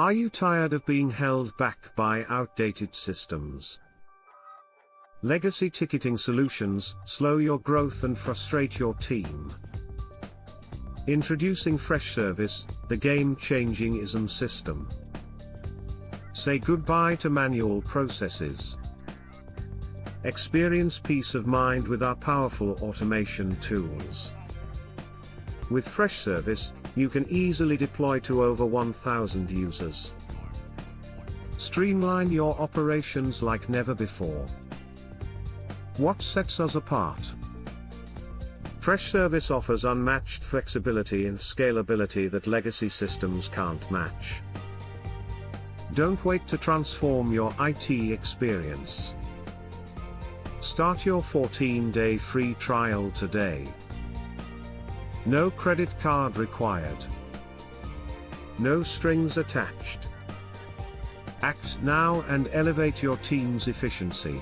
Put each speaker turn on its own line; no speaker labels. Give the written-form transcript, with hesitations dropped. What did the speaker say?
Are you tired of being held back by outdated systems? Legacy ticketing solutions slow your growth and frustrate your team. Introducing Freshservice, the game-changing ITSM system. Say goodbye to manual processes. Experience peace of mind with our powerful automation tools. With Freshservice, you can easily deploy to over 1,000 users. Streamline your operations like never before. What sets us apart? Freshservice offers unmatched flexibility and scalability that legacy systems can't match. Don't wait to transform your IT experience. Start your 14-day free trial today. No credit card required. No strings attached. Act now and elevate your team's efficiency.